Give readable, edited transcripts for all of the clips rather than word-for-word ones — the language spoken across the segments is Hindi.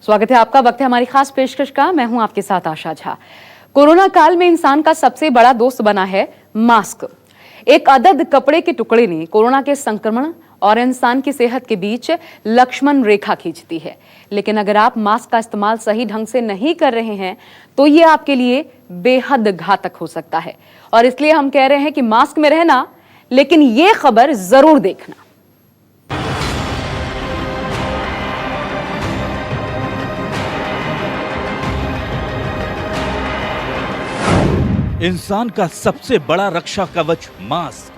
स्वागत है आपका। वक्त है हमारी खास पेशकश का। मैं हूं आपके साथ आशा झा। कोरोना काल में इंसान का सबसे बड़ा दोस्त बना है मास्क। एक अदद कपड़े के टुकड़े ने कोरोना के संक्रमण और इंसान की सेहत के बीच लक्ष्मण रेखा खींचती है। लेकिन अगर आप मास्क का इस्तेमाल सही ढंग से नहीं कर रहे हैं तो ये आपके लिए बेहद घातक हो सकता है। और इसलिए हम कह रहे हैं कि मास्क में रहना, लेकिन ये खबर जरूर देखना। इंसान का सबसे बड़ा रक्षा कवच मास्क।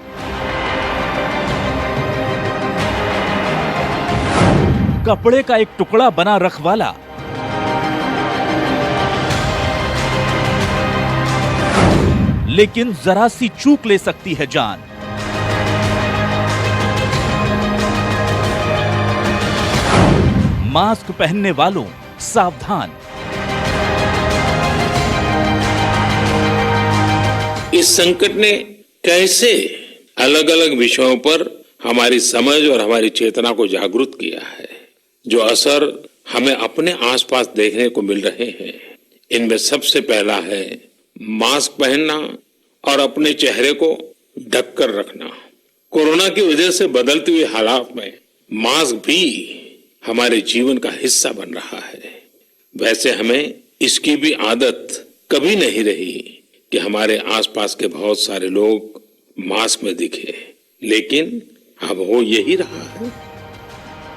कपड़े का एक टुकड़ा बना रखवाला, लेकिन जरा सी चूक ले सकती है जान। मास्क पहनने वालों सावधान। इस संकट ने कैसे अलग अलग विषयों पर हमारी समझ और हमारी चेतना को जागरूक किया है, जो असर हमें अपने आसपास देखने को मिल रहे हैं। इनमें सबसे पहला है मास्क पहनना और अपने चेहरे को ढककर रखना। कोरोना की वजह से बदलते हुए हालात में मास्क भी हमारे जीवन का हिस्सा बन रहा है। वैसे हमें इसकी भी आदत कभी नहीं रही कि हमारे आसपास के बहुत सारे लोग मास्क में दिखे, लेकिन अब हो यही रहा है।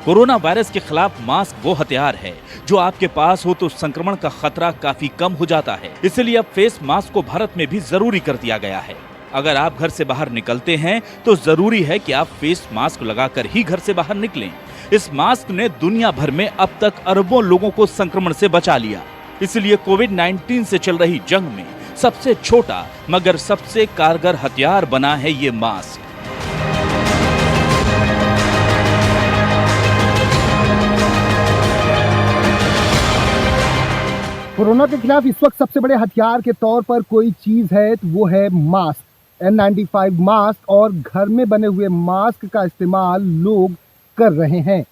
कोरोना वायरस के खिलाफ मास्क वो हथियार है जो आपके पास हो तो संक्रमण का खतरा काफी कम हो जाता है। इसलिए अब फेस मास्क को भारत में भी जरूरी कर दिया गया है। अगर आप घर से बाहर निकलते हैं तो जरूरी है कि आप फेस मास्क लगाकर ही घर से बाहर निकलें। इस मास्क ने दुनिया भर में अब तक अरबों लोगों को संक्रमण से बचा लिया। इसलिए कोविड-19 से चल रही जंग में सबसे छोटा मगर सबसे कारगर हथियार बना है ये मास्क। कोरोना के खिलाफ इस वक्त सबसे बड़े हथियार के तौर पर कोई चीज है तो वो है मास्क। N95 मास्क और घर में बने हुए मास्क का इस्तेमाल लोग कर रहे हैं।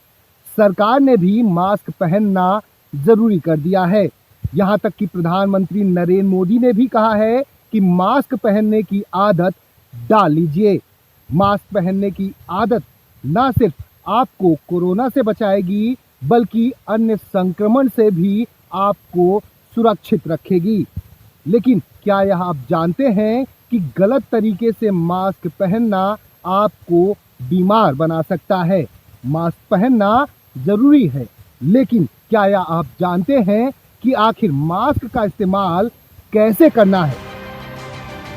सरकार ने भी मास्क पहनना जरूरी कर दिया है। यहाँ तक कि प्रधानमंत्री नरेंद्र मोदी ने भी कहा है कि मास्क पहनने की आदत डाल लीजिए। मास्क पहनने की आदत न सिर्फ आपको कोरोना से बचाएगी बल्कि अन्य संक्रमण से भी आपको सुरक्षित रखेगी। लेकिन क्या यह आप जानते हैं कि गलत तरीके से मास्क पहनना आपको बीमार बना सकता है। मास्क पहनना जरूरी है, लेकिन क्या यह आप जानते हैं कि आखिर मास्क का इस्तेमाल कैसे करना है।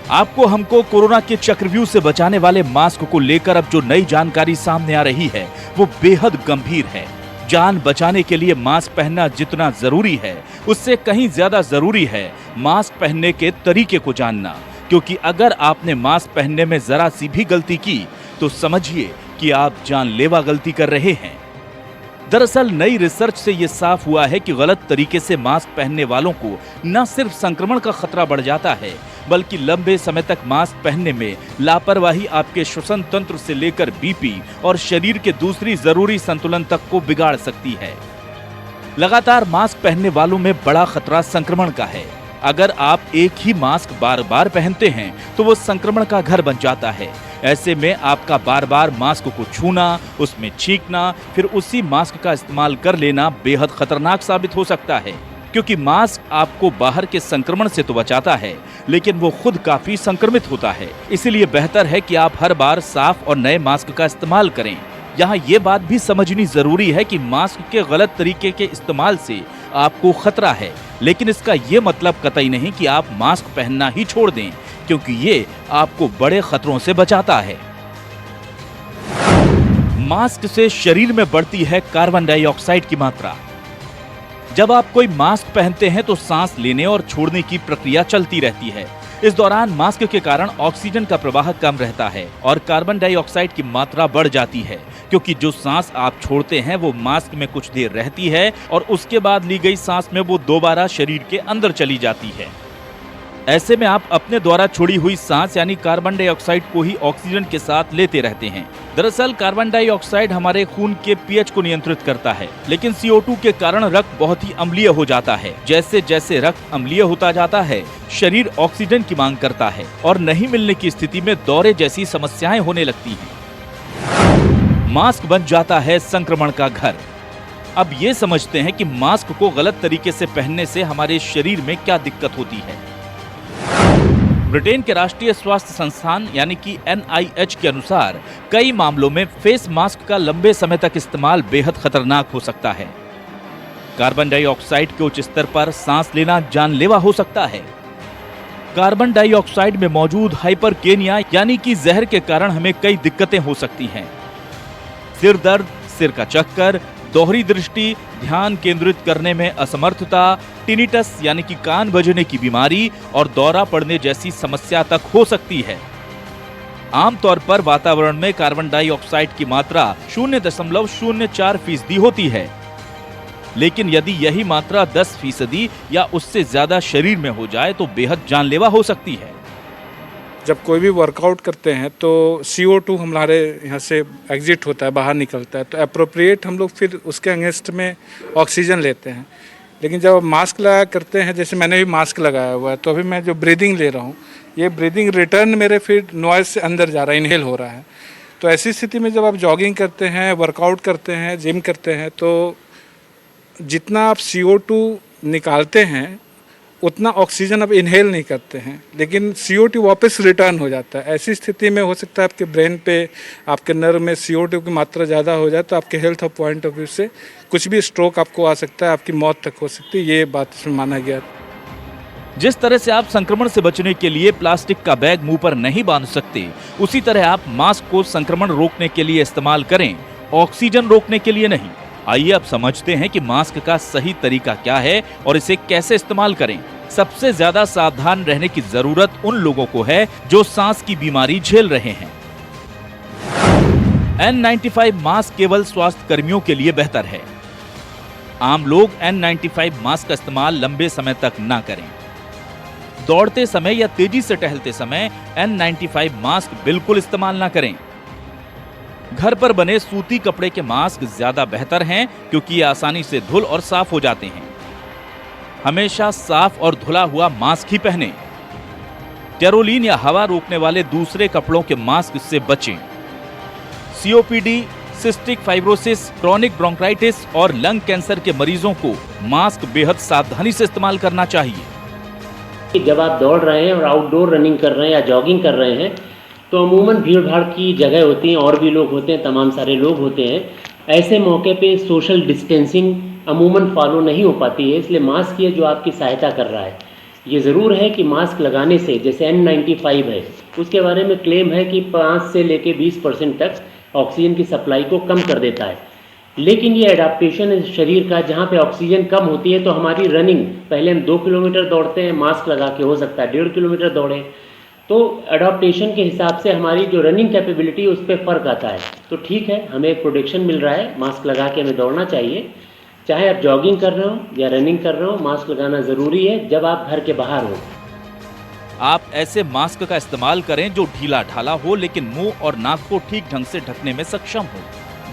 आपको हमको कोरोना के चक्रव्यूह से बचाने वाले मास्क को लेकर अब जो नई जानकारी सामने आ रही है वो बेहद गंभीर है। जान बचाने के लिए मास्क पहनना जितना जरूरी है उससे कहीं ज्यादा जरूरी है मास्क पहनने के तरीके को जानना। क्योंकि अगर आपने मास्क पहनने में जरा सी भी गलती की तो समझिए कि आप जानलेवा गलती कर रहे हैं। दरअसल नई रिसर्च से यह साफ हुआ है कि गलत तरीके से मास्क पहनने वालों को न सिर्फ संक्रमण का खतरा बढ़ जाता है बल्कि लंबे समय तक मास्क पहनने में लापरवाही आपके श्वसन तंत्र से लेकर बीपी और शरीर के दूसरी जरूरी संतुलन तक को बिगाड़ सकती है। लगातार मास्क पहनने वालों में बड़ा खतरा संक्रमण का है। अगर आप एक ही मास्क बार बार पहनते हैं तो वो संक्रमण का घर बन जाता है। ऐसे में आपका बार बार मास्क को छूना, उसमें छींकना, फिर उसी मास्क का इस्तेमाल कर लेना बेहद खतरनाक साबित हो सकता है। क्योंकि मास्क आपको बाहर के संक्रमण से तो बचाता है, लेकिन वो खुद काफी संक्रमित होता है। इसीलिए बेहतर है कि आप हर बार साफ और नए मास्क का इस्तेमाल करें। यहाँ ये बात भी समझनी जरूरी है कि मास्क के गलत तरीके के इस्तेमाल से आपको खतरा है, लेकिन इसका ये मतलब कतई नहीं कि आप मास्क पहनना ही छोड़ दें, क्योंकि ये आपको बड़े खतरों से बचाता है। मास्क से शरीर में बढ़ती है कार्बन डाइऑक्साइड की मात्रा। जब आप कोई मास्क पहनते हैं तो सांस लेने और छोड़ने की प्रक्रिया चलती रहती है। इस दौरान मास्क के कारण ऑक्सीजन का प्रवाह कम रहता है और कार्बन डाइऑक्साइड की मात्रा बढ़ जाती है, क्योंकि जो सांस आप छोड़ते हैं वो मास्क में कुछ देर रहती है और उसके बाद ली गई सांस में वो दोबारा शरीर के अंदर चली जाती है। ऐसे में आप अपने द्वारा छोड़ी हुई सांस यानी कार्बन डाइऑक्साइड को ही ऑक्सीजन के साथ लेते रहते हैं। दरअसल कार्बन डाइऑक्साइड हमारे खून के पीएच को नियंत्रित करता है, लेकिन CO2 के कारण रक्त बहुत ही अम्लीय हो जाता है। जैसे जैसे रक्त अम्लीय होता जाता है, शरीर ऑक्सीजन की मांग करता है और नहीं मिलने की स्थिति में दौरे जैसी समस्याएं होने लगती हैं। मास्क बन जाता है संक्रमण का घर। अब ये समझते हैं कि मास्क को गलत तरीके से पहनने से हमारे शरीर में क्या दिक्कत होती है। ब्रिटेन के राष्ट्रीय स्वास्थ्य संस्थान यानी कि NIH के अनुसार कई मामलों में फेस मास्क का लंबे समय तक इस्तेमाल बेहद खतरनाक हो सकता है। कार्बन डाइऑक्साइड के उच्च स्तर पर सांस लेना जानलेवा हो सकता है। कार्बन डाइऑक्साइड में मौजूद हाइपरकेनिया यानी कि जहर के कारण हमें कई दिक्कतें हो सकती हैं। सिर दर्द, सिर का चक्कर, दोहरी दृष्टि, ध्यान केंद्रित करने में असमर्थता, टिनिटस यानी कि कान बजने की बीमारी और दौरा पड़ने जैसी समस्या तक हो सकती है। आमतौर पर वातावरण में कार्बन डाइऑक्साइड की मात्रा 0.04% होती है, लेकिन यदि यही मात्रा 10% या उससे ज्यादा शरीर में हो जाए तो बेहद जानलेवा हो सकती है। जब कोई भी वर्कआउट करते हैं तो CO2 हमारे यहाँ से एग्जिट होता है, बाहर निकलता है, तो अप्रोप्रिएट हम लोग फिर उसके अगेंस्ट में ऑक्सीजन लेते हैं। लेकिन जब मास्क लगा करते हैं, जैसे मैंने भी मास्क लगाया हुआ है, तो अभी मैं जो ब्रीदिंग ले रहा हूँ, ये ब्रीदिंग रिटर्न मेरे फिर नॉइज से अंदर जा रहा है, इनहेल हो रहा है। तो ऐसी स्थिति में जब आप जॉगिंग करते हैं, वर्कआउट करते हैं, जिम करते हैं, तो जितना आप CO2 निकालते हैं उतना ऑक्सीजन आप इनहेल नहीं करते हैं, लेकिन CO2 वापस रिटर्न हो जाता है। ऐसी स्थिति में हो सकता है आपके ब्रेन पे, आपके नर्व में CO2 की मात्रा ज़्यादा हो जाए, तो आपके health of point of view से कुछ भी स्ट्रोक आपको आ सकता है, आपकी मौत तक हो सकती है। ये बात इसमें माना गया। जिस तरह से आप संक्रमण से बचने के लिए प्लास्टिक का बैग मुंह पर नहीं बांध सकते, उसी तरह आप मास्क को संक्रमण रोकने के लिए इस्तेमाल करें, ऑक्सीजन रोकने के लिए नहीं। आइए अब समझते हैं कि मास्क का सही तरीका क्या है और इसे कैसे इस्तेमाल करें। सबसे ज्यादा सावधान रहने की जरूरत उन लोगों को है जो सांस की बीमारी झेल रहे हैं। N95 मास्क केवल स्वास्थ्य कर्मियों के लिए बेहतर है। आम लोग N95 मास्क का इस्तेमाल लंबे समय तक ना करें। दौड़ते समय या तेजी से टहलते समय N95 मास्क बिल्कुल इस्तेमाल ना करें। घर पर बने सूती कपड़े के मास्क ज्यादा बेहतर हैं क्योंकि ये आसानी से धुल और साफ हो जाते हैं। हमेशा साफ और धुला हुआ मास्क ही पहनें। टेरोलिन या हवा रोकने वाले दूसरे कपड़ों के मास्क से बचें। COPD, cystic fibrosis, chronic bronchitis और लंग कैंसर के मरीजों को मास्क बेहद सावधानी से इस्तेमाल करना चाहिए। जब आप दौड़ रहे हैं और आउटडोर रनिंग कर रहे हैं या जॉगिंग कर रहे हैं तो अमूमन भीड़ भाड़ की जगह होती हैं और भी लोग होते हैं, तमाम सारे लोग होते हैं। ऐसे मौके पे सोशल डिस्टेंसिंग अमूमन फॉलो नहीं हो पाती है, इसलिए मास्क ये जो आपकी सहायता कर रहा है। ये ज़रूर है कि मास्क लगाने से, जैसे N95 है, उसके बारे में क्लेम है कि 5 से लेके 20% तक ऑक्सीजन की सप्लाई को कम कर देता है। लेकिन ये एडाप्टेशन है शरीर का, जहाँ पे ऑक्सीजन कम होती है तो हमारी रनिंग, पहले हम 2 किलोमीटर दौड़ते हैं, मास्क लगा के हो सकता है 1.5 किलोमीटर दौड़ें, तो एडाप्टेशन के हिसाब से हमारी जो रनिंग कैपेबिलिटी उस पर फ़र्क आता है। तो ठीक है, हमें एक प्रोटेक्शन मिल रहा है, मास्क लगा के हमें दौड़ना चाहिए। चाहे आप जॉगिंग कर रहे हो या रनिंग कर रहे हो, मास्क लगाना ज़रूरी है जब आप घर के बाहर हो। आप ऐसे मास्क का इस्तेमाल करें जो ढीला ढाला हो लेकिन मुंह और नाक को ठीक ढंग से ढकने में सक्षम हो।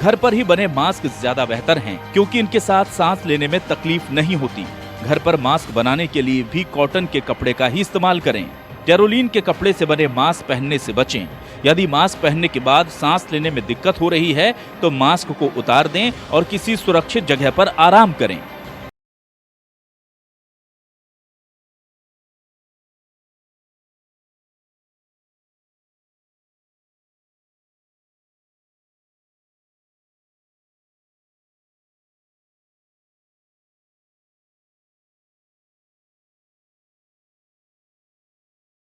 घर पर ही बने मास्क ज्यादा बेहतर हैं क्योंकि इनके साथ सांस लेने में तकलीफ नहीं होती। घर पर मास्क बनाने के लिए भी कॉटन के कपड़े का ही इस्तेमाल करें। टेरोलिन के कपड़े से बने मास्क पहनने से बचें। यदि मास्क पहनने के बाद सांस लेने में दिक्कत हो रही है तो मास्क को उतार दें और किसी सुरक्षित जगह पर आराम करें।